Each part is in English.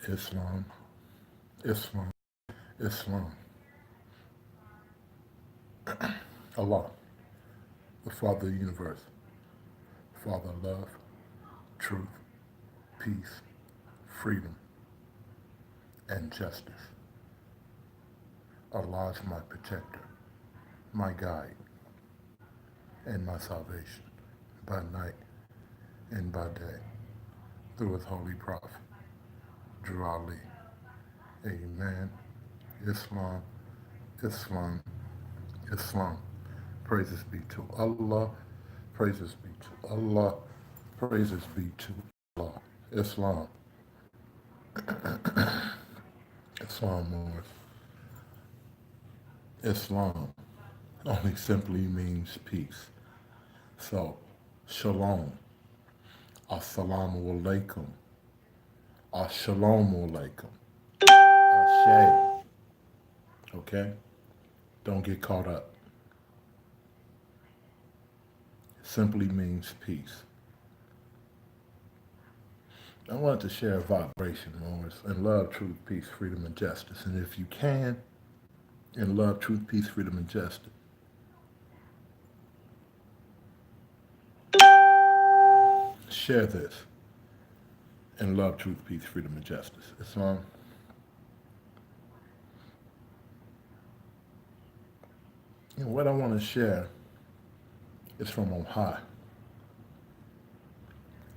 Islam, Islam, Islam. Allah, the Father of the universe, Father of love, truth, peace, freedom, and justice. Allah is my protector, my guide, and my salvation by night and by day through his holy prophet, Drew Ali. Amen. Islam, Islam, Islam. Praises be to Allah. Praises be to Allah. Praises be to Allah. Islam. Islam, Moors. Islam only simply means peace. So, shalom. Assalamu alaikum. Assalamu alaikum. Ashay. Okay? Don't get caught up. Simply means peace. I wanted to share a vibration, Lawrence, in love, truth, peace, freedom, and justice. And if you can, in love, truth, peace, freedom, and justice, share this in love, truth, peace, freedom, and justice. Islam. And what I want to share is from on high.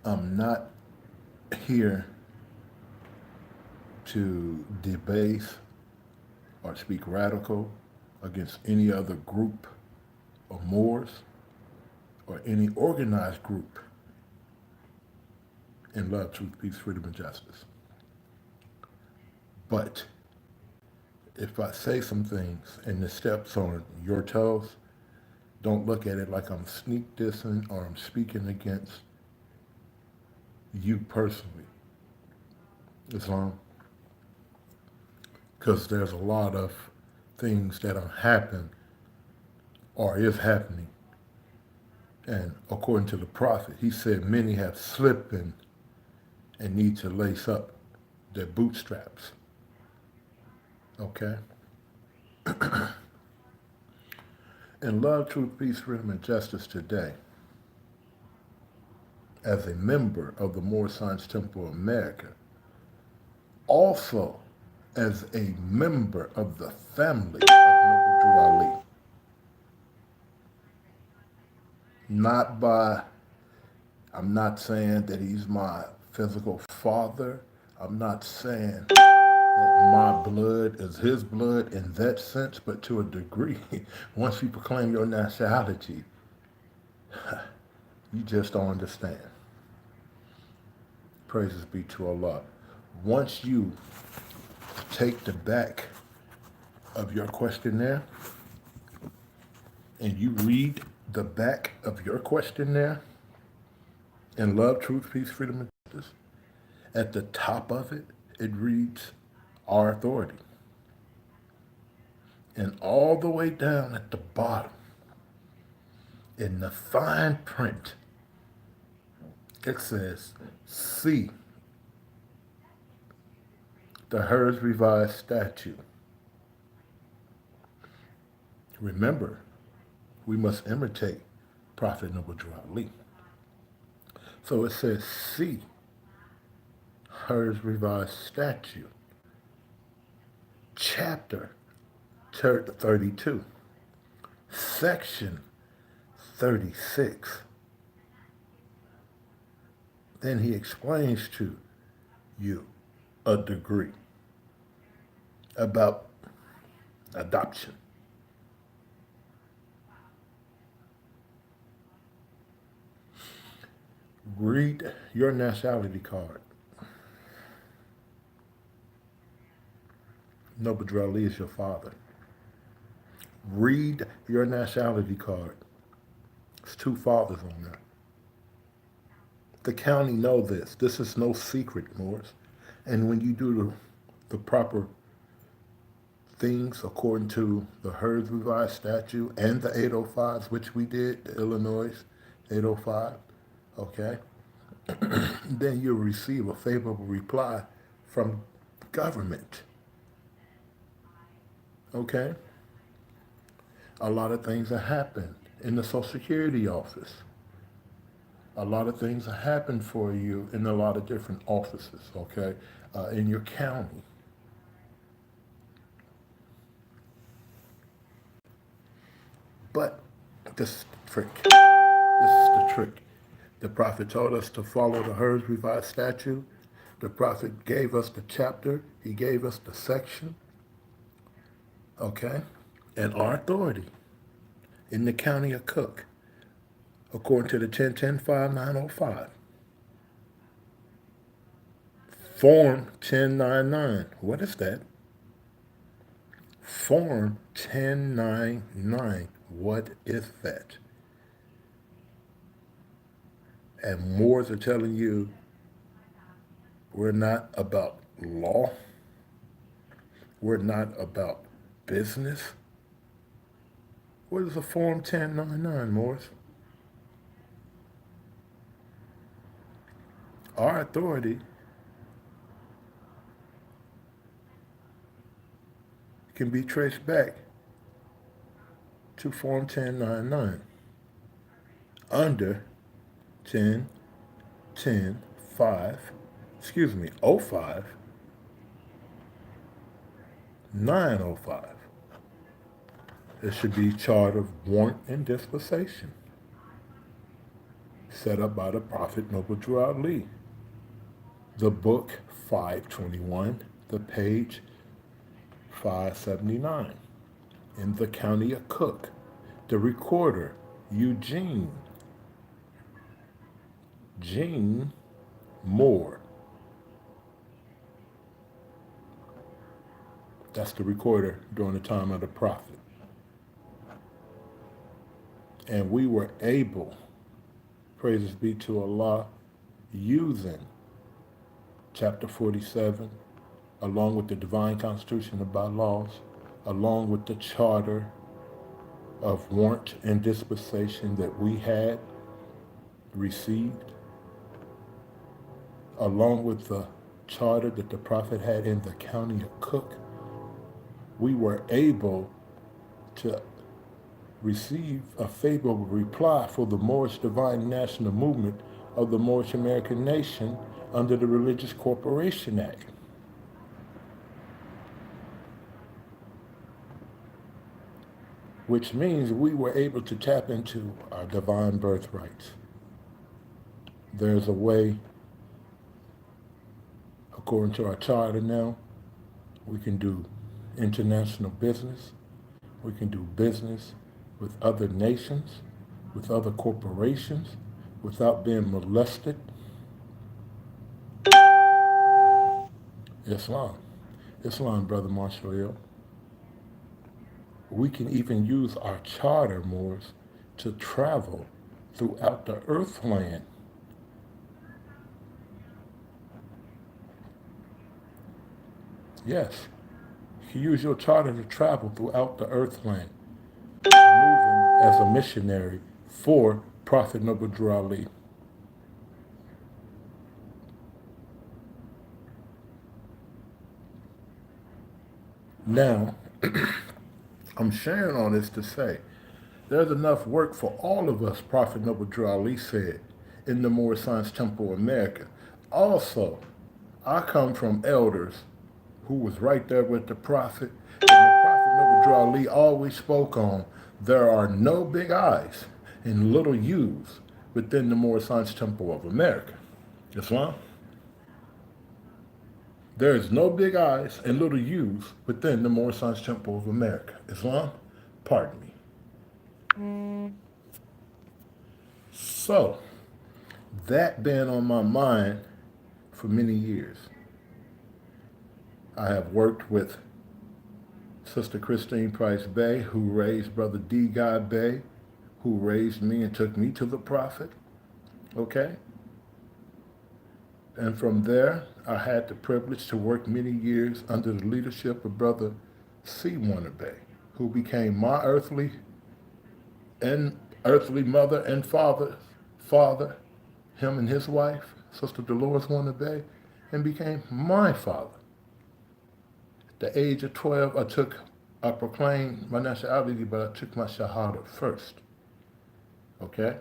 I'm not here to debase or speak radical against any other group of Moors or any organized group in love, truth, peace, freedom, and justice. But if I say some things and it steps on your toes, don't look at it like I'm sneak dissing or I'm speaking against you personally, Islam. Because there's a lot of things that have happened or is happening. And according to the prophet, he said many have slipped and need to lace up their bootstraps. Okay? In love, truth, peace, freedom, and justice today, as a member of the Moorish Science Temple of America, also as a member of the family of Noble Drew Ali. I'm not saying that he's my physical father. I'm not saying that my blood is his blood in that sense, but to a degree, once you proclaim your nationality, you just don't understand. Praises be to Allah. Once you take the back of your questionnaire and you read the back of your questionnaire in love, truth, peace, freedom, and justice, at the top of it, it reads our authority. And all the way down at the bottom, in the fine print, it says, see the Hers Revised Statute. Remember, we must imitate Prophet Noble Drew Ali. So it says, see Hers Revised Statute, chapter 32, section 36. Then he explains to you a degree about adoption. Read your nationality card. Noble Drew Ali is your father. Read your nationality card. There's two fathers on there. The county know this. This is no secret, Morris. And when you do the proper things according to the Hers Revised Statute and the 805s, which we did, the Illinois 805, okay, then you'll receive a favorable reply from government. Okay? A lot of things have happened in the Social Security office. A lot of things have happened for you in a lot of different offices, okay? In your county. But this is the trick. This is the trick. The prophet told us to follow the Herds Revised Statute. The prophet gave us the chapter. He gave us the section, okay? And our authority in the county of Cook, according to the 1010-5905. Form 1099. What is that? Form 1099. What is that? And Moors are telling you we're not about law. We're not about business. What is a Form 1099, Moors? Our authority can be traced back to Form 1099 under 10, 10, 5, oh 05, 905. It should be Charter of Warrant and Dispensation set up by the Prophet Noble Drew Ali. The book 521, the page 579. In the county of Cook, the recorder, Eugene Moore. That's the recorder during the time of the prophet. And we were able, praises be to Allah, using chapter 47, along with the divine constitution of bylaws, along with the charter of warrant and dispensation that we had received, along with the charter that the prophet had in the county of Cook, we were able to receive a favorable reply for the Moorish Divine National Movement of the Moorish American Nation under the Religious Corporation Act. Which means we were able to tap into our divine birthrights. There's a way, according to our charter now, we can do international business. We can do business with other nations, with other corporations, without being molested. Islam, Brother Marshall. We can even use our charter, Moors, to travel throughout the earthland. Yes, you can use your charter to travel throughout the earthland, moving as a missionary for Prophet Noble Drew Ali. Now, I'm sharing all this to say there's enough work for all of us, Prophet Noble Drew Ali said, in the Moorish Science Temple of America. Also, I come from elders who was right there with the Prophet. And the Prophet Noble Drew Ali always spoke on there are no big I's and little U's within the Moorish Science Temple of America. Islam? There is no big I's and little U's within the Moorish Science Temple of America. Islam? Pardon me. So, that been on my mind for many years. I have worked with Sister Christine Price Bey, who raised Brother D. Guy Bey, who raised me and took me to the Prophet. Okay? And from there, I had the privilege to work many years under the leadership of Brother C. Warner Bey, who became my earthly mother and father, him and his wife, Sister Dolores Warner Bey, and became my father. The age of 12, I proclaimed my nationality, but I took my shahada first. Okay?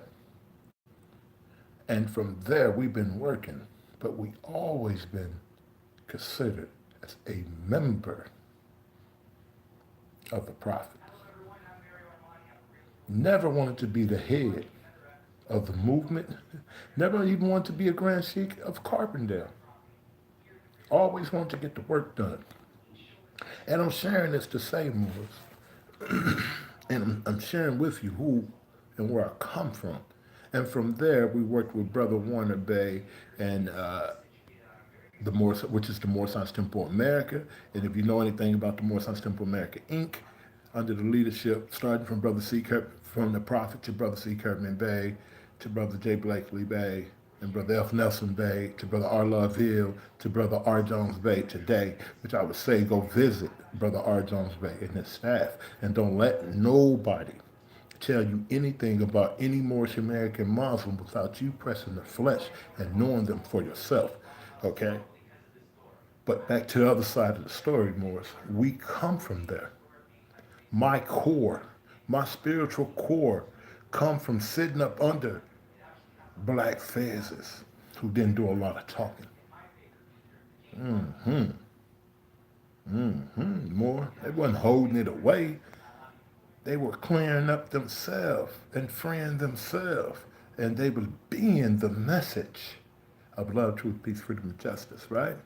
And from there, we've been working, but we always been considered as a member of the Prophet. Never wanted to be the head of the movement. Never even wanted to be a Grand Sheikh of Carbondale. Always wanted to get the work done. And I'm sharing this to say, Moors, and I'm sharing with you who and where I come from. And from there, we worked with Brother Warner Bay and the Moorish, which is the Moorish Science Temple America. And if you know anything about the Moorish Science Temple America Inc., under the leadership, starting from Brother C. From the Prophet to Brother C. Kirkman Bay, to Brother J. Blakely Bay, and Brother F. Nelson Bay, to Brother R. Love Hill, to Brother R. Jones Bay today, which I would say go visit Brother R. Jones Bay and his staff, and don't let nobody tell you anything about any Moorish American Muslim without you pressing the flesh and knowing them for yourself, okay? But back to the other side of the story, Morris, we come from there. My core, my spiritual core, come from sitting up under black fezzes who didn't do a lot of talking. More. They wasn't holding it away. They were clearing up themselves and freeing themselves. And they were being the message of love, truth, peace, freedom, and justice, right?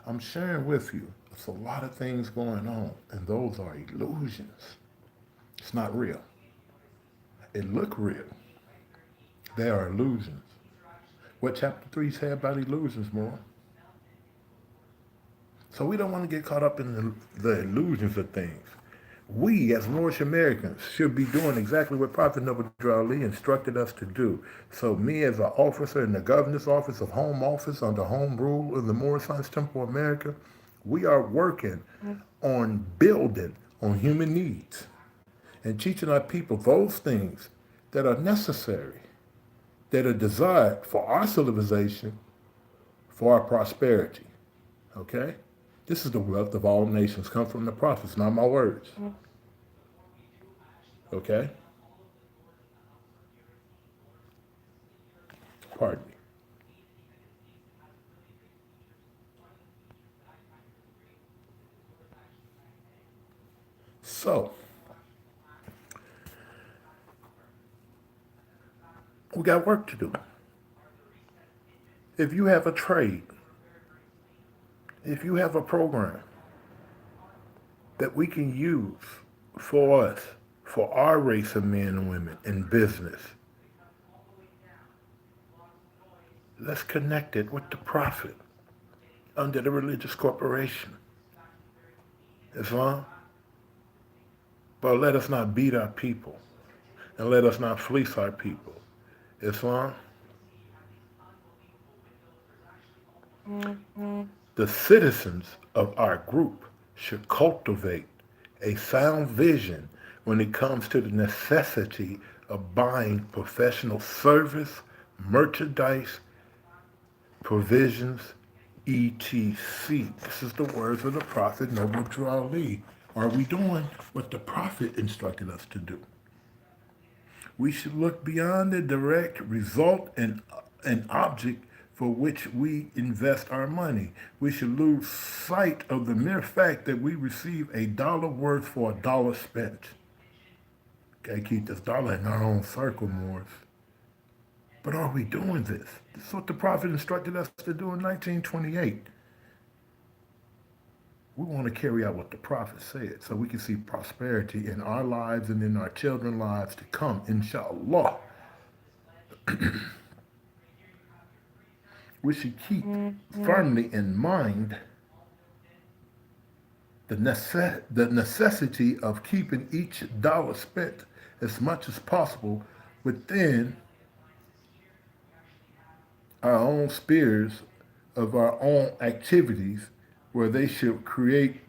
I'm sharing with you, there's a lot of things going on, and those are illusions. It's not real. It look real. They are illusions. What chapter 3 say about illusions, more? So we don't want to get caught up in the illusions of things. We, as Moorish Americans, should be doing exactly what Prophet Noble Drew Ali instructed us to do. So me, as an officer in the governor's office of Home Office under Home Rule in the Moorish Science Temple of America, we are working on building on human needs and teaching our people those things that are necessary, that are desired for our civilization, for our prosperity. Okay? This is the wealth of all nations come from the prophets, not my words. Okay? Pardon me. So, we got work to do. If you have a trade, if you have a program that we can use for us, for our race of men and women in business, let's connect it with the Prophet under the religious corporation, Islam. But let us not beat our people, and let us not fleece our people, Islam. The citizens of our group should cultivate a sound vision when it comes to the necessity of buying professional service, merchandise, provisions, etc. This is the words of the Prophet Noble Drew Ali. Are we doing what the Prophet instructed us to do? We should look beyond the direct result and an object for which we invest our money. We should lose sight of the mere fact that we receive a dollar worth for a dollar spent. Okay, keep this dollar in our own circle, Morris. But are we doing this? This is what the Prophet instructed us to do in 1928. We want to carry out what the Prophet said so we can see prosperity in our lives and in our children's lives to come, inshallah. We should keep firmly in mind the necessity of keeping each dollar spent as much as possible within our own spheres of our own activities, where they should create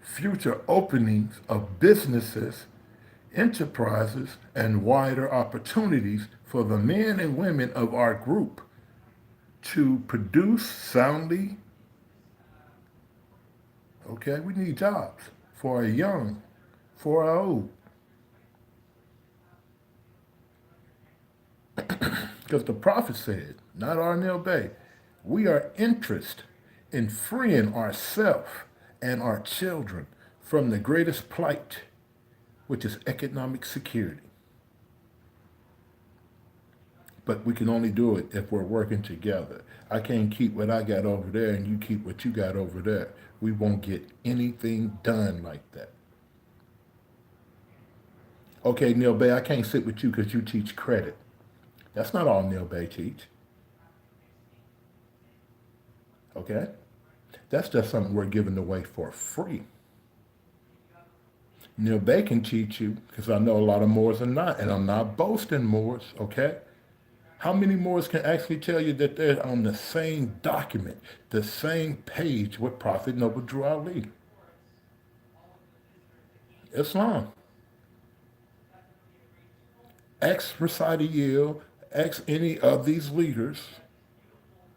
future openings of businesses, enterprises, and wider opportunities for the men and women of our group to produce soundly Okay, we need jobs for our young, for our old. Because the prophet said, not R.nealbey, we are interested in freeing ourselves and our children from the greatest plight, which is economic security. But we can only do it if we're working together. I can't keep what I got over there and you keep what you got over there. We won't get anything done like that. Okay, Neil Bay, I can't sit with you because you teach credit. That's not all Neil Bay teach. Okay? That's just something we're giving away for free. Neil Bay can teach you, because I know a lot of Moors are not, and I'm not boasting Moors, okay? How many Moors can actually tell you that they're on the same document, the same page with Prophet Noble Drew Ali? Islam. Ex Recital, ex any of these leaders,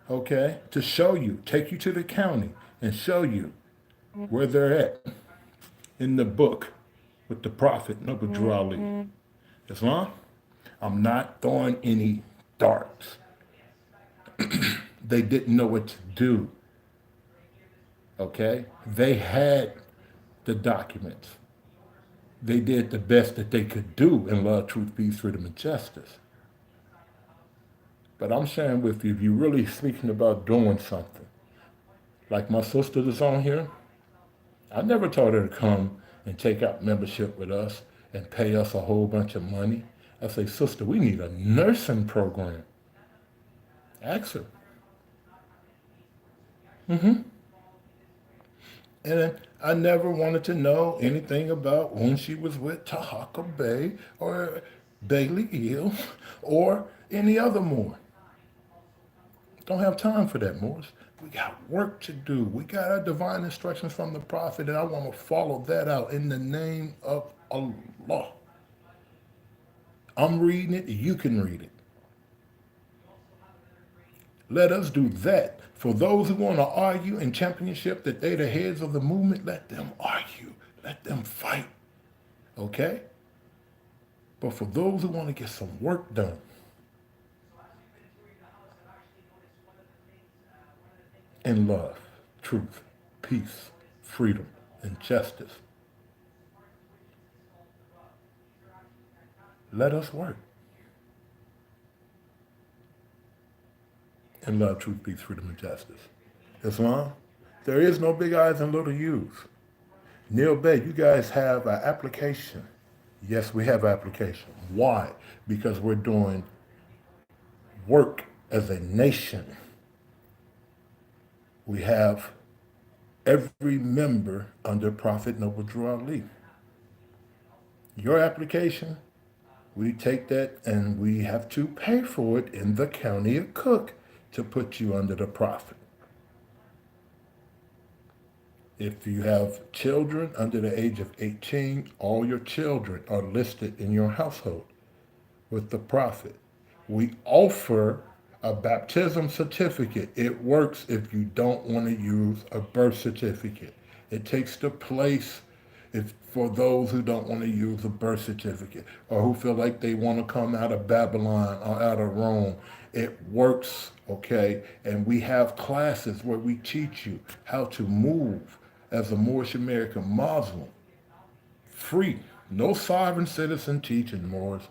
okay, to show you, take you to the county and show you where they're at in the book with the Prophet Noble Drew Ali. Islam, I'm not throwing any darts. They didn't know what to do. Okay? They had the documents. They did the best that they could do in love, truth, peace, freedom, and justice. But I'm sharing with you, if you're really speaking about doing something, like my sister that's on here, I never told her to come and take out membership with us and pay us a whole bunch of money. I say, sister, we need a nursing program. Ask her. And I never wanted to know anything about when she was with Tahaka Bay or Bailey Eel or any other Moor. Don't have time for that, Moors. We got work to do. We got our divine instructions from the Prophet, and I want to follow that out in the name of Allah. I'm reading it, you can read it. Let us do that. For those who want to argue in championship that they the heads of the movement, let them argue. Let them fight. Okay? But for those who want to get some work done in love, truth, peace, freedom, and justice, let us work in love, truth, peace, freedom, and justice. Islam, there is no big I's and little U's. Neil Bay, you guys have an application. Yes, we have application. Why? Because we're doing work as a nation. We have every member under Prophet Noble Drew Ali. Your application, we take that and we have to pay for it in the county of Cook to put you under the Prophet. If you have children under the age of 18, all your children are listed in your household with the Prophet. We offer a baptism certificate. It works if you don't want to use a birth certificate. It takes the place if for those who don't want to use a birth certificate or who feel like they want to come out of Babylon or out of Rome. It works, okay? And we have classes where we teach you how to move as a Moorish American Muslim. Free. No sovereign citizen teaching, Moors.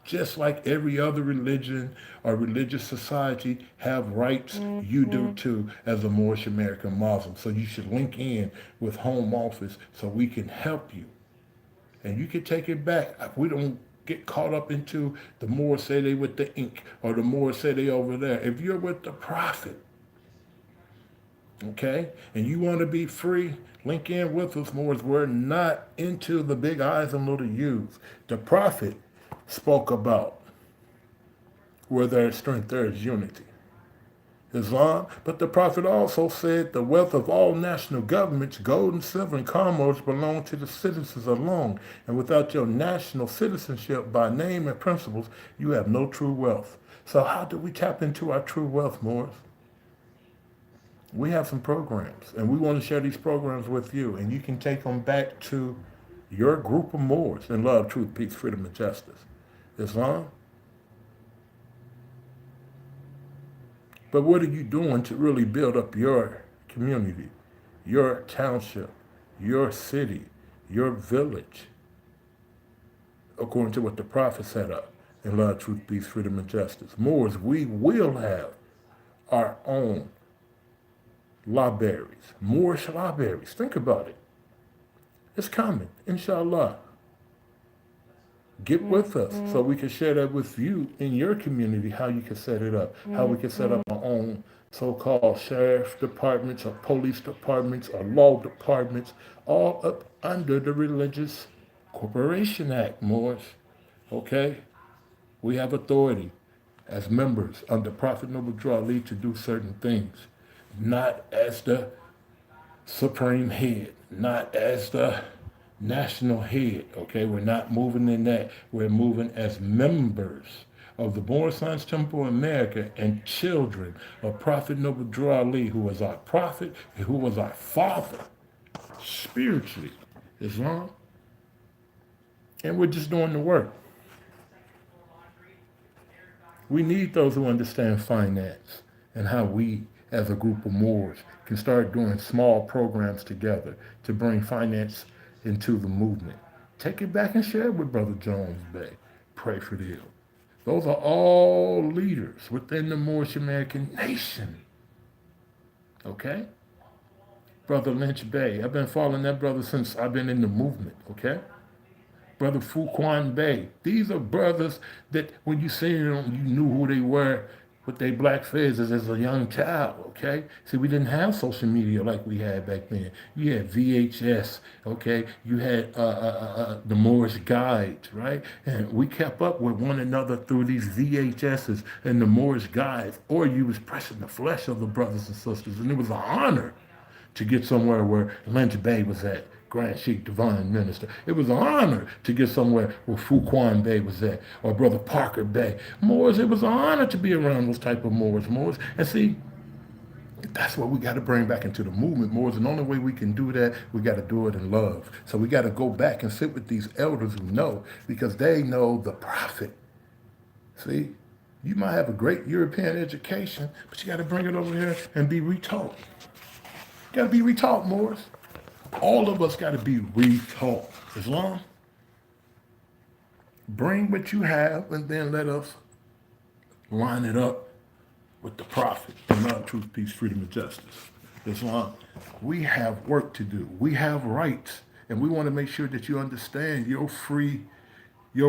Just like every other religion or religious society have rights, you do too as a Moorish American Muslim. So you should link in with Home Office so we can help you. And you can take it back. We don't get caught up into the Moors say they with the ink or the Moors say they over there. If you're with the Prophet, okay, and you want to be free, link in with us, Moors. We're not into the big I's and little U's. The Prophet spoke about where there is strength, there is unity. Islam, but the Prophet also said the wealth of all national governments, gold and silver and commerce belong to the citizens alone. And without your national citizenship by name and principles, you have no true wealth. So how do we tap into our true wealth, Moors? We have some programs, and we want to share these programs with you, and you can take them back to your group of Moors in love, truth, peace, freedom, and justice. Islam. But what are you doing to really build up your community, your township, your city, your village, according to what the Prophet set up in love, truth, peace, freedom, and justice? Moors, we will have our own libraries, Moorish libraries. Think about it. It's coming, inshallah. Get with us so we can share that with you in your community, how you can set it up, how we can set up our own so-called sheriff departments or police departments or law departments, all up under the Religious Corporation Act, Morris. Okay? We have authority as members under Prophet Noble Draw Lead to do certain things, not as the supreme head, not as the national head. Okay, we're not moving in that. We're moving as members of the Born Science Temple of America and children of Prophet Noble Drew Ali, who was our prophet and who was our father spiritually, Islam. And we're just doing the work. We need those who understand finance and how we, as a group of Moors, can start doing small programs together to bring finance into the movement. Take it back and share it with Brother Jones Bay. Pray for them. Those are all leaders within the Moorish American nation. Okay? Brother Lynch Bay. I've been following that brother since I've been in the movement. Okay? Brother Fuquan Bay. These are brothers that when you see them, you knew who they were with their black faces as a young child, okay? See, we didn't have social media like we had back then. You had VHS, okay? You had the Moorish Guides, right? And we kept up with one another through these VHSs and the Moorish Guides, or you was pressing the flesh of the brothers and sisters, and it was an honor to get somewhere where Lynch Bay was at, Grand Sheikh Divine Minister. It was an honor to get somewhere where Fuquan Bay was at, or Brother Parker Bay. Moors, it was an honor to be around those type of Moors. And see, that's what we got to bring back into the movement, Moors. And the only way we can do that, we got to do it in love. So we got to go back and sit with these elders who know, because they know the prophet. See, you might have a great European education, but you got to bring it over here and be retaught. You got to be retaught, Moors. All of us got to be retaught. Islam, bring what you have and then let us line it up with the prophet and love, truth, peace, freedom, and justice. Islam, we have work to do. We have rights, and we want to make sure that you understand your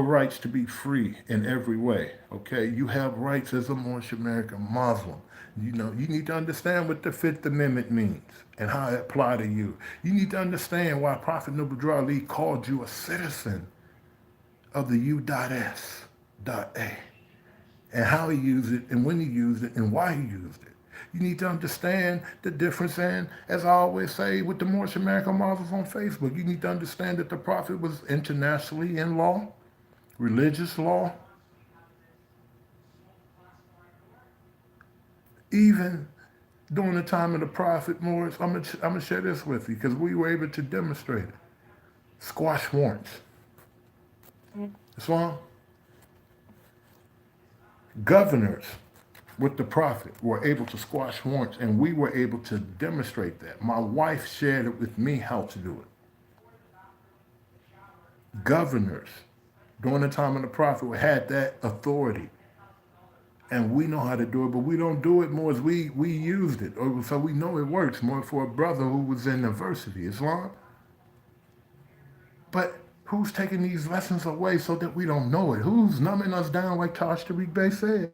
rights to be free in every way. Okay, you have rights as a Moorish American Muslim. You know, you need to understand what the Fifth Amendment means and how it applies to you. You need to understand why Prophet Noble Drew Ali called you a citizen of the U.S.A. and how he used it and when he used it and why he used it. You need to understand the difference, and as I always say with the Moorish American Muslims on Facebook, you need to understand that the Prophet was internationally in law, religious law, even during the time of the Prophet, Morris. I'm gonna share this with you because we were able to demonstrate it. Squash warrants. Islam. Governors with the Prophet were able to squash warrants, and we were able to demonstrate that. My wife shared it with me how to do it. Governors during the time of the Prophet had that authority. And we know how to do it, but we don't do it more as we used it. So we know it works more for a brother who was in adversity, Islam. But who's taking these lessons away so that we don't know it? Who's numbing us down like Taj Tariq Bey said?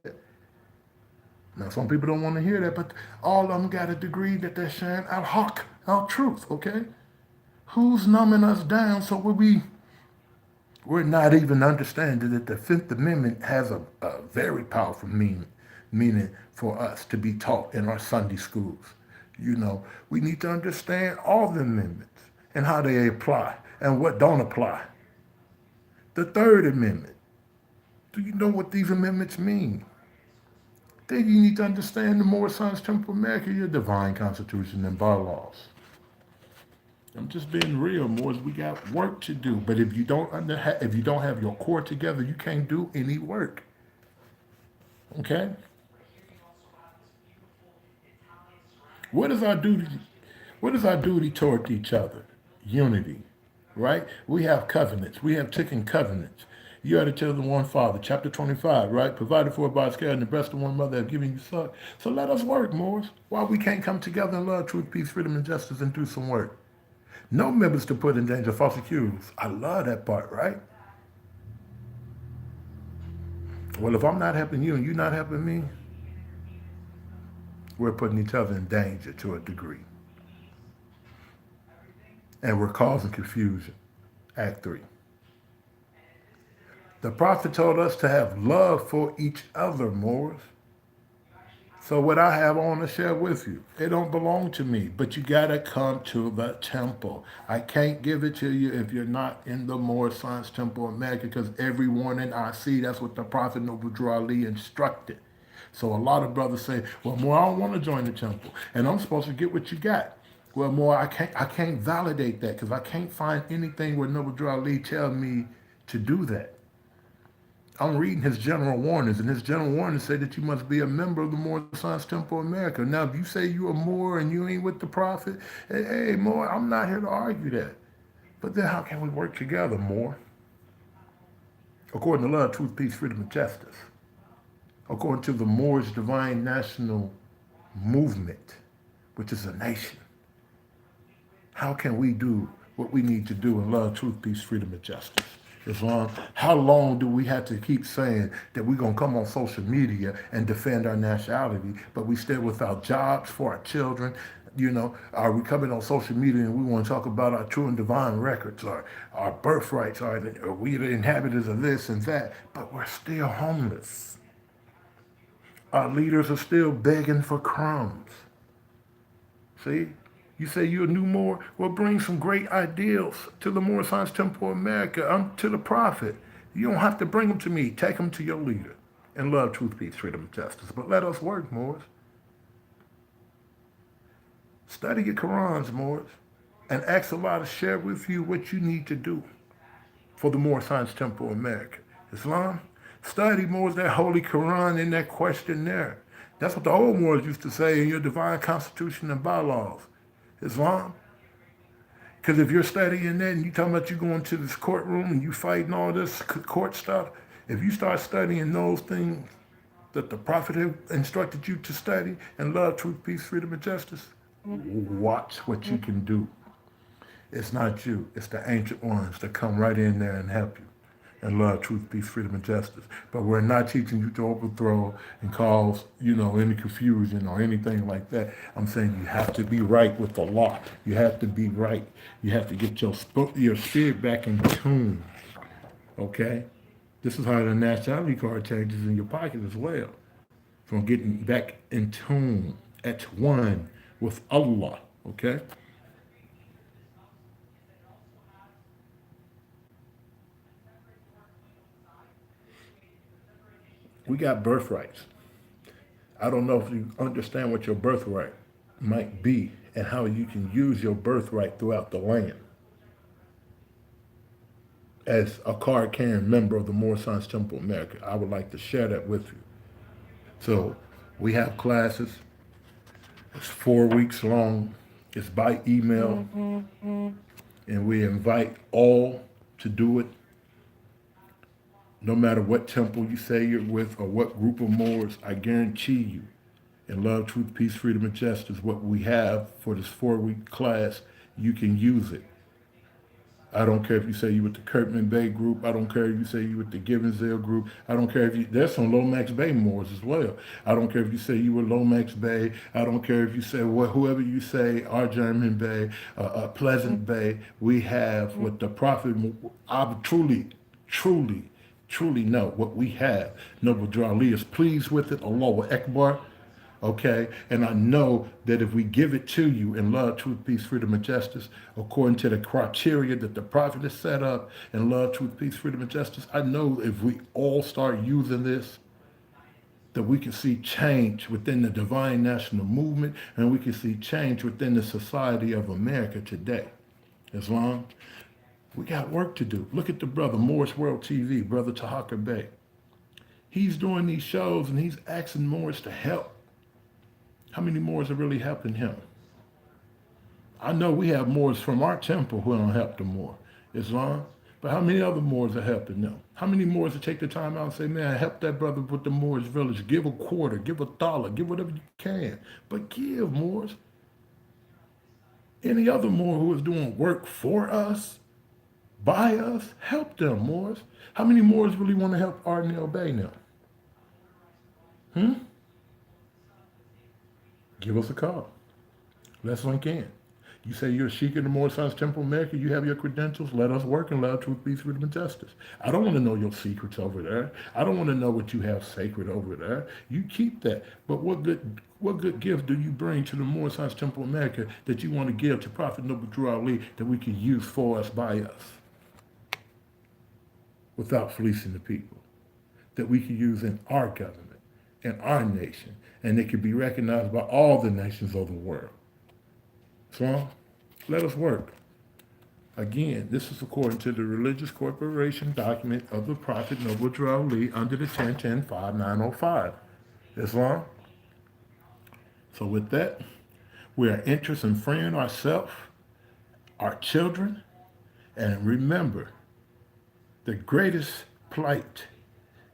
Now, some people don't want to hear that, but all of them got a degree that they're sharing al-haq, al-truth, okay? Who's numbing us down so we're not even understanding that the Fifth Amendment has a very powerful meaning for us to be taught in our Sunday schools. You know, we need to understand all the amendments and how they apply and what don't apply. The Third Amendment. Do you know what these amendments mean? Then you need to understand the Moorish Science Temple of America, your divine constitution and bylaws. I'm just being real, Moors. We got work to do. But if you don't if you don't have your core together, you can't do any work. Okay? What is our duty? What is our duty toward each other? Unity, right? We have covenants. We have taken covenants. You are the children of one father, chapter 25, right? Provided for by his care and the breast of one mother have given you son. So let us work, Moors. Why we can't come together in love, truth, peace, freedom, and justice and do some work? No members to put in danger, false accused. I love that part, right? Well, if I'm not helping you and you're not helping me, we're putting each other in danger to a degree. And we're causing confusion. Act 3. The prophet told us to have love for each other, Moors. So what I have, I want to share with you. It don't belong to me, but you got to come to the temple. I can't give it to you if you're not in the Moorish Science Temple of America, because every morning I see that's what the Prophet Noble Drew Ali instructed. So a lot of brothers say, well, Moor, I don't want to join the temple, and I'm supposed to get what you got. Well, Moor, I can't validate that because I can't find anything where Noble Drew Ali tell me to do that. I'm reading his general warnings, and his general warnings say that you must be a member of the Moorish Science Temple of America. Now, if you say you're a Moor and you ain't with the Prophet, hey, Moor, I'm not here to argue that. But then how can we work together, Moor? According to love, truth, peace, freedom, and justice. According to the Moorish Divine National Movement, which is a nation. How can we do what we need to do in love, truth, peace, freedom, and justice? Islam, how long do we have to keep saying that we're going to come on social media and defend our nationality, but we still without jobs for our children? You know, are we coming on social media and we want to talk about our true and divine records, or our birthrights, or we the inhabitants of this and that, but we're still homeless. Our leaders are still begging for crumbs. See? You say you're a new Moor? Well, bring some great ideals to the Moorish Science Temple of America, to the Prophet. You don't have to bring them to me. Take them to your leader. And love, truth, peace, freedom, and justice. But let us work, Moors. Study your Qurans, Moors, and ask Allah to share with you what you need to do for the Moorish Science Temple of America. Islam, study, Moors, that Holy Quran in that questionnaire. That's what the old Moors used to say in your divine constitution and bylaws. Islam. Because if you're studying that and you're talking about you going to this courtroom and you fighting all this court stuff, if you start studying those things that the Prophet have instructed you to study and love, truth, peace, freedom, and justice, watch what you can do. It's not you. It's the ancient ones that come right in there and help you. And love, truth, peace, freedom, and justice. But we're not teaching you to overthrow and cause, any confusion or anything like that. I'm saying you have to be right with the law. You have to be right. You have to get your spirit back in tune. Okay? This is how the nationality card changes in your pocket as well. From getting back in tune, at one with Allah. Okay? We got birthrights. I don't know if you understand what your birthright might be and how you can use your birthright throughout the land. As a card-carrying member of the Moorish Science Temple of America, I would like to share that with you. So we have classes. It's 4 weeks long. It's by email. And we invite all to do it. No matter what temple you say you're with or what group of Moors, I guarantee you, in love, truth, peace, freedom, and justice, what we have for this 4-week class, you can use it. I don't care if you say you with the Kirkman Bay group. I don't care if you say you with the Gibbonsdale group. I don't care if you, there's some Lomax Bay Moors as well. I don't care if you say you were Lomax Bay. I don't care if you say, whoever you say, our German Bay, Pleasant Bay, we have what the Prophet, I truly know what we have. Noble Drew Ali is pleased with it. Allahu Akbar. Okay, and I know that if we give it to you in love, truth, peace, freedom, and justice, according to the criteria that the Prophet has set up in love, truth, peace, freedom, and justice, I know if we all start using this, that we can see change within the divine national movement, and we can see change within the society of America today. Islam, we got work to do. Look at the brother, Moorish World TV, Brother Tahaka Bey. He's doing these shows and he's asking Moors to help. How many Moors are really helping him? I know we have Moors from our temple who don't help them more, Islam. But how many other Moors are helping them? How many Moors to take the time out and say, man, help that brother with the Moorish village. Give a quarter, give a dollar, give whatever you can. But give, Moors. Any other Moor who is doing work for us, by us, help them, Moors. How many Moors really want to help R.nealbey now? Give us a call. Let's link in. You say you're a Sheikh in the Moorish Science Temple of America, you have your credentials, let us work in love, truth, peace, freedom, and justice. I don't want to know your secrets over there. I don't want to know what you have sacred over there. You keep that. But what good gift do you bring to the Moorish Science Temple of America that you want to give to Prophet Noble Drew Ali that we can use for us, by us, without fleecing the people, that we can use in our government, in our nation, and it can be recognized by all the nations of the world? So let us work. Again, this is according to the Religious Corporation document of the Prophet Noble Drew Ali under the 1010-5905. Islam. So with that, we are interested in freeing ourselves, our children, and remember, the greatest plight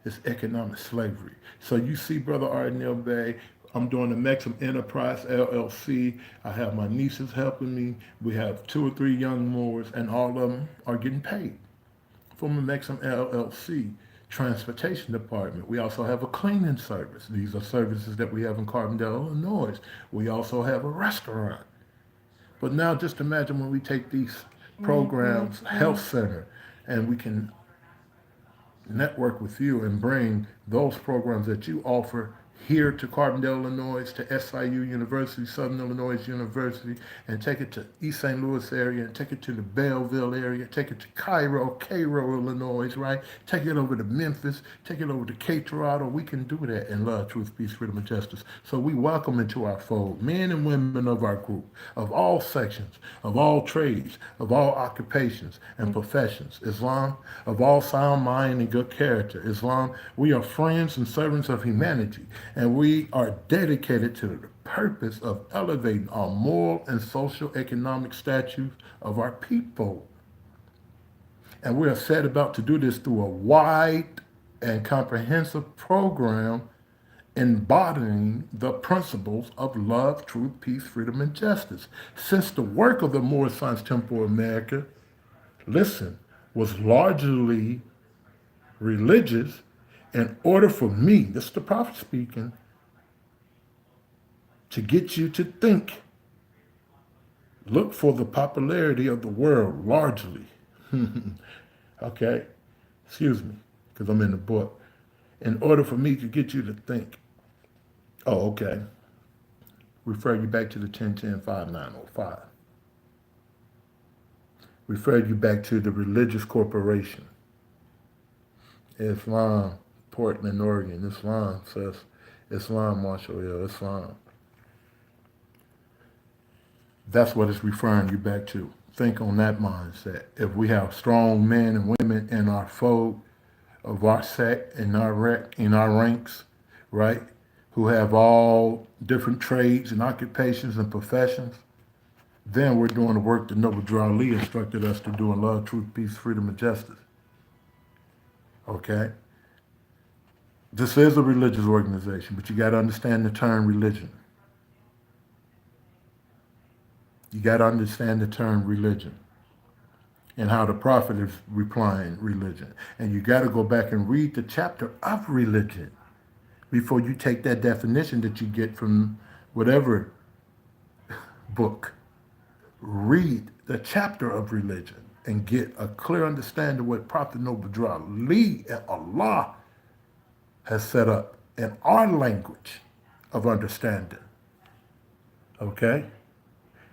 is economic slavery. So you see, Brother R.nealbey, I'm doing the Maxim Enterprise LLC. I have my nieces helping me. We have 2 or 3 young Moors, and all of them are getting paid from the Maxim LLC transportation department. We also have a cleaning service. These are services that we have in Carbondale, Illinois. We also have a restaurant. But now just imagine when we take these programs, health center, and we can network with you and bring those programs that you offer here to Carbondale, Illinois, to SIU University, Southern Illinois University, and take it to East St. Louis area, and take it to the Belleville area, take it to Cairo, Illinois, right? Take it over to Memphis, take it over to Cape Girardeau. We can do that in love, truth, peace, freedom, and justice. So we welcome into our fold men and women of our group, of all sections, of all trades, of all occupations and professions. Islam, of all sound mind and good character. Islam, we are friends and servants of humanity, and we are dedicated to the purpose of elevating our moral and social economic status of our people. And we are set about to do this through a wide and comprehensive program embodying the principles of love, truth, peace, freedom, and justice. Since the work of the Moorish Science Temple of America, listen, was largely religious, in order for me, this is the prophet speaking, to get you to think, look for the popularity of the world largely. Okay, excuse me, because I'm in the book. In order for me to get you to think, oh, okay, refer you back to the 1010-5905. Refer you back to the Religious Corporation. Islam, Portland, Oregon. Islam says, Islam, Marshall Hill, Islam. That's what it's referring you back to. Think on that mindset. If we have strong men and women in our fold of our sect, in our ranks, right, who have all different trades and occupations and professions, then we're doing the work that Noble Drew Ali instructed us to do in love, truth, peace, freedom, and justice. Okay? This is a religious organization, but you got to understand the term religion. You got to understand the term religion and how the prophet is replying religion. And you got to go back and read the chapter of religion before you take that definition that you get from whatever book. Read the chapter of religion and get a clear understanding of what Prophet Noble Drew Ali and Allah has set up in our language of understanding. Okay?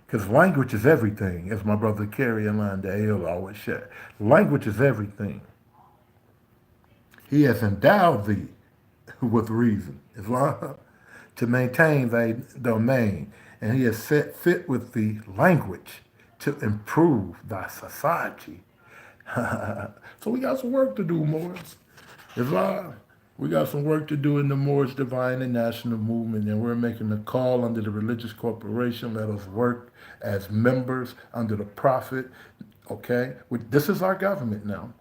Because language is everything, as my brother Kerry and Landale always said. Language is everything. He has endowed thee with reason. Islam to maintain thy domain, and he has set fit with the language to improve thy society. So we got some work to do, Morris. Islam, we got some work to do in the Moorish divine and national movement, and we're making a call under the religious corporation. Let us work as members under the prophet. Okay, this is our government now.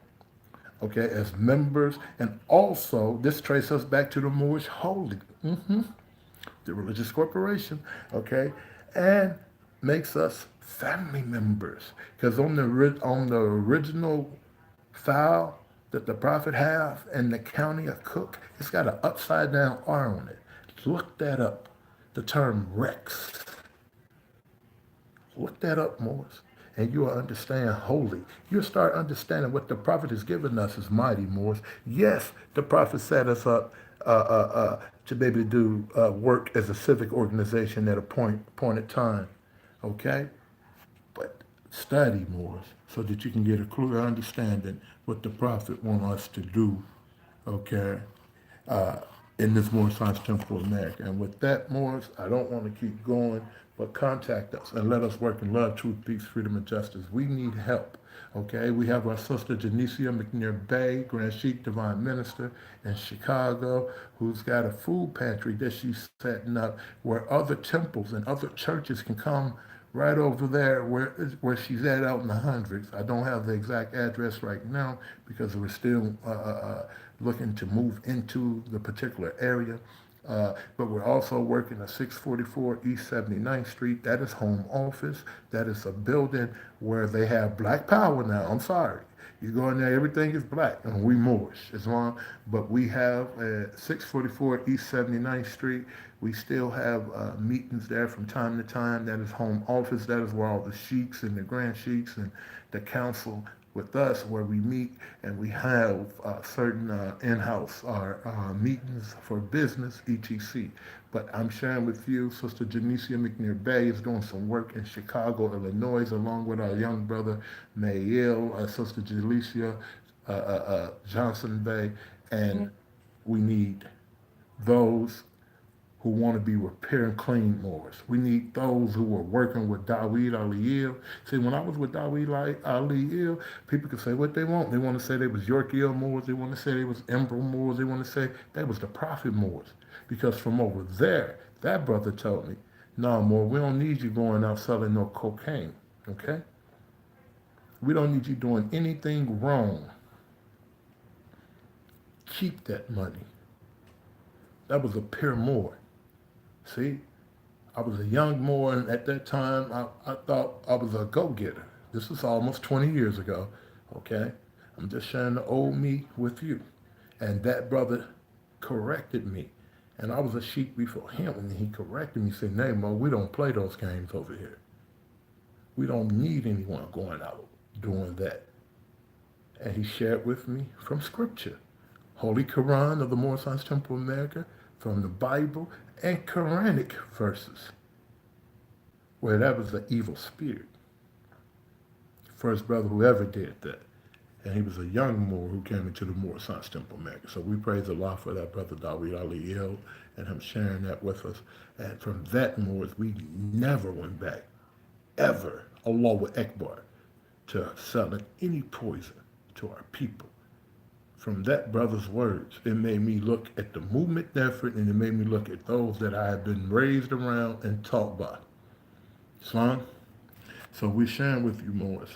Okay, as members, and also this traces us back to the Moorish holy, the religious corporation. Okay, and makes us family members because on the original file that the prophet have in the county of Cook, it's got an upside down R on it. Look that up. The term Rex. Look that up, Morris, and you'll understand holy. You'll start understanding what the prophet has given us is mighty, Morris. Yes, the prophet set us up to be able to do work as a civic organization at a appointed time. Okay? But study more so that you can get a clear understanding what the prophet wants us to do, okay, in this Moorish Science Temple of America. And with that, Morris, I don't want to keep going, but contact us and let us work in love, truth, peace, freedom, and justice. We need help. Okay, we have our sister Janicia McNear-Bay, Grand Sheik Divine Minister in Chicago, who's got a food pantry that she's setting up where other temples and other churches can come right over there where she's at out in the hundreds. I don't have the exact address right now because we're still looking to move into the particular area. But we're also working at 644 East 79th Street. That is home office. That is a building where they have black power now. I'm sorry. You go in there, everything is black, and we Moorish, Islam. But we have 644 East 79th Street. We still have meetings there from time to time. That is home office. That is where all the sheiks and the grand sheiks and the council with us, where we meet and we have certain in-house meetings for business, etc. But I'm sharing with you, Sister Janicia McNear-Bay is doing some work in Chicago, Illinois, along with our young brother Mael, Sister Jalicia Johnson Bay, and we need those who want to be repair and clean Moors. We need those who are working with Dawid Aliyil. See, when I was with Dawid Aliyil, people could say what they want. They want to say they was Yorkshire Moors. They want to say they was Embro Moors. They want to say they was the Prophet Moors. Because from over there, that brother told me, no, Moor, we don't need you going out selling no cocaine, okay? We don't need you doing anything wrong. Keep that money. That was a pure Moor. See, I was a young Moor, and at that time, I thought I was a go-getter. This was almost 20 years ago, okay? I'm just sharing the old me with you. And that brother corrected me. And I was a sheik before him, and he corrected me, said, "Nay, Mo, we don't play those games over here. We don't need anyone going out doing that." And he shared with me from Scripture, Holy Quran of the Moorish Science Temple of America, from the Bible, and Quranic verses, where that was the evil spirit. First brother who ever did that. And he was a young Moor who came into the Moorish Science Temple of America. So we praise Allah for that brother Dawid Aliyil and him sharing that with us. And from that Moors, we never went back, ever, Allahu Akbar, to selling any poison to our people. From that brother's words, it made me look at the movement effort, and it made me look at those that I have been raised around and taught by. Islam? So we're sharing with you, Morris.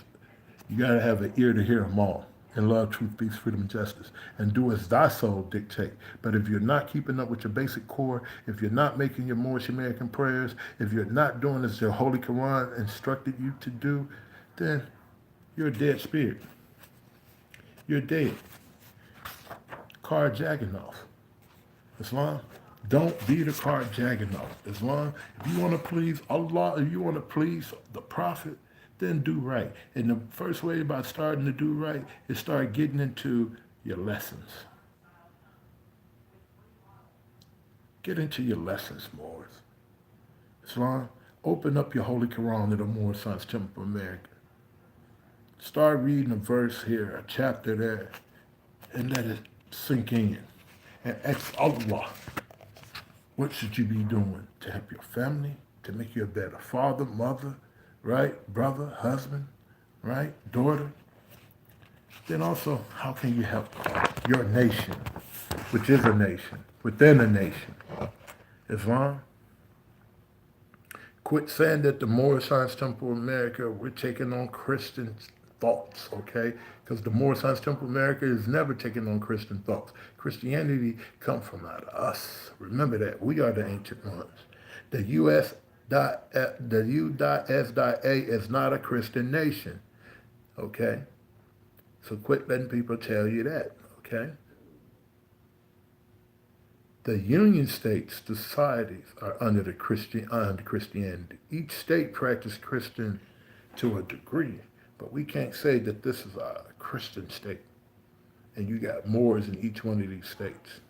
You got to have an ear to hear them all. And love, truth, peace, freedom, and justice. And do as thy soul dictate. But if you're not keeping up with your basic core, if you're not making your Moorish American prayers, if you're not doing as your Holy Quran instructed you to do, then you're a dead spirit. You're dead. Carjacking off. Islam, don't be the carjacking off. Islam, if you want to please Allah, if you want to please the Prophet, then do right. And the first way about starting to do right is start getting into your lessons. Get into your lessons, Moors. Islam, open up your Holy Quran to the Moorish Science Temple of America. Start reading a verse here, a chapter there, and let it sink in. and ask Allah, what should you be doing to help your family, to make you a better father, mother, right? Brother, husband, right? Daughter. Then also, how can you help your nation, which is a nation, within a nation? Islam. Quit saying that the Moorish Science Temple of America, we're taking on Christian thoughts, okay? Because the Moorish Science Temple of America is never taking on Christian thoughts. Christianity comes from out of us. Remember that. We are the ancient ones. The the U.S.A. is not a Christian nation, okay? So quit letting people tell you that, okay? The Union States, the societies, are under Christianity. Each state practices Christian to a degree, but we can't say that this is a Christian state. And you got Moors in each one of these states.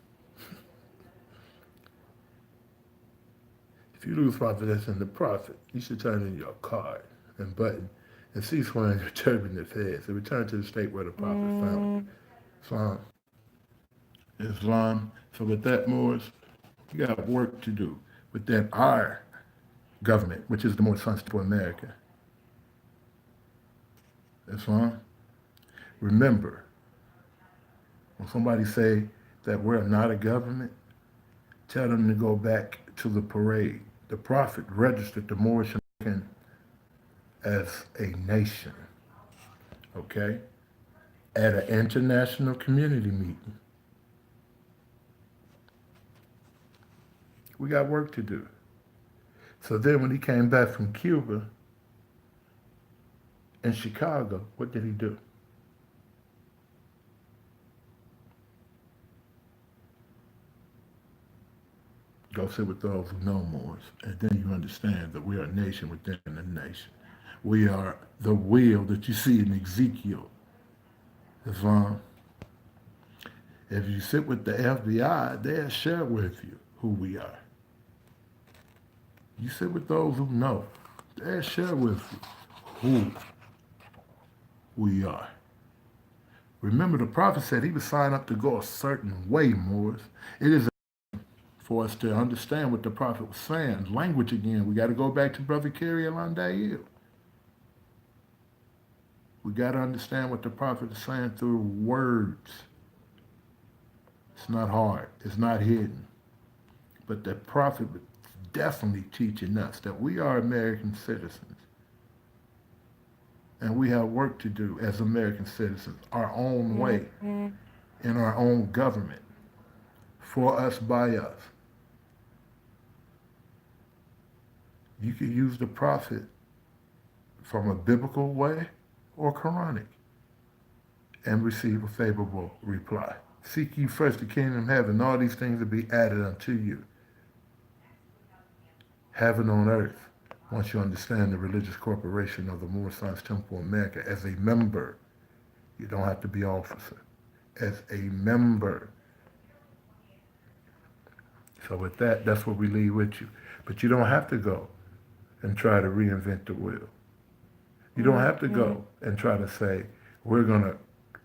If you lose confidence in the prophet, you should turn in your card and button and cease wearing your turban and fez and return to the state where the prophet found Islam. Islam. So with that, Moors, you got work to do within our government, which is the more responsible for America. Islam. Remember, when somebody say that we're not a government, tell them to go back to the parade. The prophet registered the Moorish American as a nation, okay, at an international community meeting. We got work to do. So then when he came back from Cuba in Chicago, what did he do? Go sit with those who know Moors, and then you understand that we are a nation within a nation. We are the wheel that you see in Ezekiel. Islam. If you sit with the FBI, they'll share with you who we are. You sit with those who know, they'll share with you who we are. Remember, the prophet said he would sign up to go a certain way, Moors. It is for us to understand what the prophet was saying. Language again. We got to go back to Brother Kerry Alandail. We got to understand what the prophet is saying through words. It's not hard. It's not hidden. But the prophet was definitely teaching us that we are American citizens. And we have work to do as American citizens, our own way, in our own government, for us, by us. You could use the prophet from a biblical way or Quranic and receive a favorable reply. Seek ye first the kingdom of heaven, all these things will be added unto you. Heaven on earth, once you understand the religious corporation of the Moorish Science Temple of America as a member. You don't have to be officer. As a member. So with that, that's what we leave with you. But you don't have to go and try to reinvent the wheel. You don't have to go and try to say, we're going to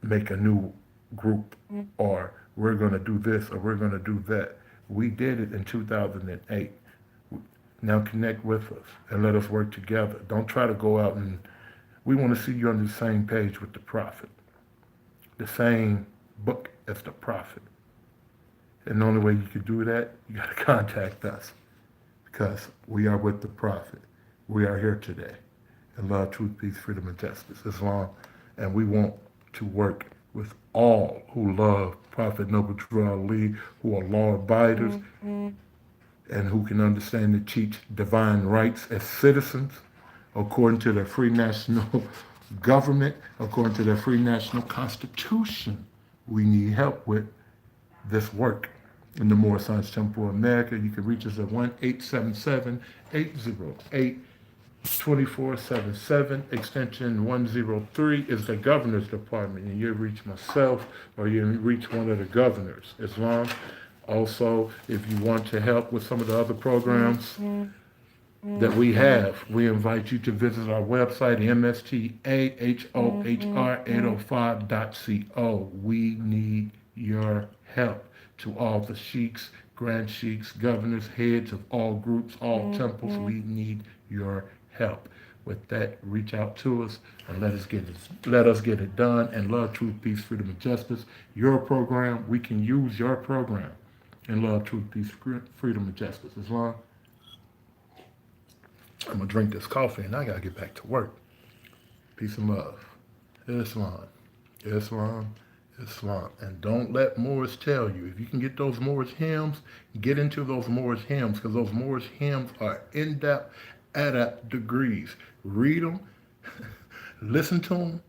make a new group, or we're going to do this, or we're going to do that. We did it in 2008. Now connect with us and let us work together. Don't try to go out and, we want to see you on the same page with the prophet, the same book as the prophet. And the only way you can do that, you got to contact us, because we are with the prophet. We are here today in love, truth, peace, freedom, and justice, Islam. And we want to work with all who love Prophet Noble Drew Ali, who are law abiders, and who can understand and teach divine rights as citizens according to their free national government, according to their free national constitution. We need help with this work in the Moorish Science Temple of America. You can reach us at 1-877-808-2477. Extension 103 is the governor's department, and you reach myself or you reach one of the governors. Islam. Also, if you want to help with some of the other programs that we have, we invite you to visit our website, mstahohr805.co. We need your help. to all the sheiks, grand sheiks, governors, heads of all groups, all temples. We need your help. With that, reach out to us and let us get it done. And love, truth, peace, freedom, and justice. Your program, we can use your program. And love, truth, peace, freedom, and justice. Islam, I'm gonna drink this coffee and I gotta get back to work. Peace and love. Islam, Islam, Islam. And don't let Moors tell you. If you can get those Moorish hymns, get into those Moorish hymns because those Moorish hymns are in-depth, adept degrees. Read them, listen to them,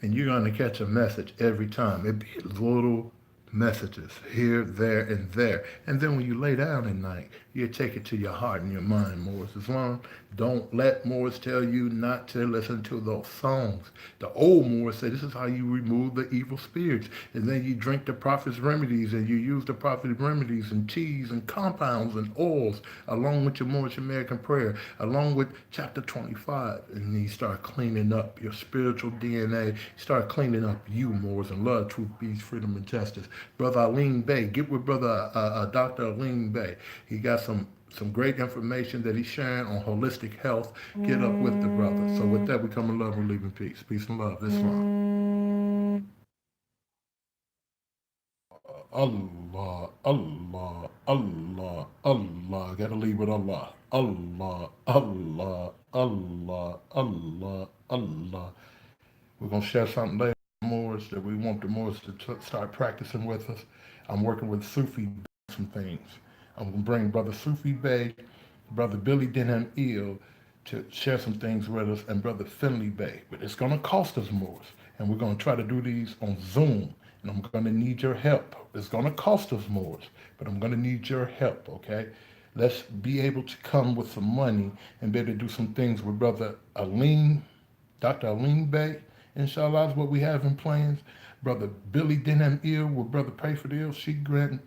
and you're going to catch a message every time. It be little messages here, there, and there. And then when you lay down at night, you take it to your heart and your mind, Moors. Islam, don't let Moors tell you not to listen to those songs. The old Moors say this is how you remove the evil spirits. And then you drink the prophet's remedies and you use the prophet's remedies and teas and compounds and oils along with your Moorish American prayer, along with chapter 25. And then you start cleaning up your spiritual DNA. Start cleaning up you, Moors, and love, truth, peace, freedom, and justice. Brother Alim Bey, get with Brother Dr. Alim Bey. He got some great information that he's sharing on holistic health. Get up with the brother. So with that, we come in love and leave in peace. Peace and love. Islam. Allah, Allah, Allah, Allah. Gotta leave with Allah. Allah, Allah, Allah, Allah, Allah. We're gonna share something later, Moors, that we want the Moors to start practicing with us. I'm working with Sufi some things. I'm gonna bring Brother Sufi Bey, Brother Billy Denham Eel to share some things with us, and Brother Finley Bey. But it's gonna cost us Moors, and we're gonna try to do these on Zoom. And I'm gonna need your help. It's gonna cost us Moors, but I'm gonna need your help, okay? Let's be able to come with some money and be able to do some things with Brother Alim, Dr. Alim Bey. Inshallah is what we have in plans. Brother Billy Denham Ill with Brother Pray for the Ill, Sheik Grant.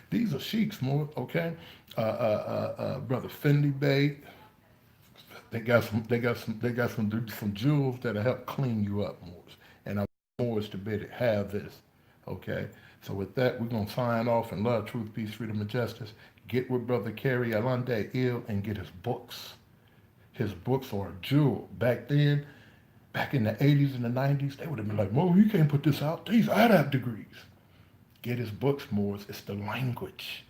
These are sheiks more, okay? Brother Finley Bey. They got some jewels that'll help clean you up, Moors. And I want Moors to be able to have this, okay? So with that, we're gonna sign off and love, truth, peace, freedom, and justice. Get with Brother Kerry Alande Ill and get his books. His books are a jewel. Back in the 80s and the 90s, they would have been like, Mo, you can't put this out. These IDAP degrees. Get his books, Moors. It's the language.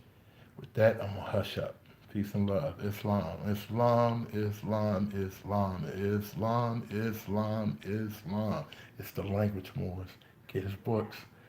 With that, I'm going to hush up. Peace and love. Islam, Islam, Islam, Islam, Islam, Islam, Islam. It's the language, Moors. Get his books.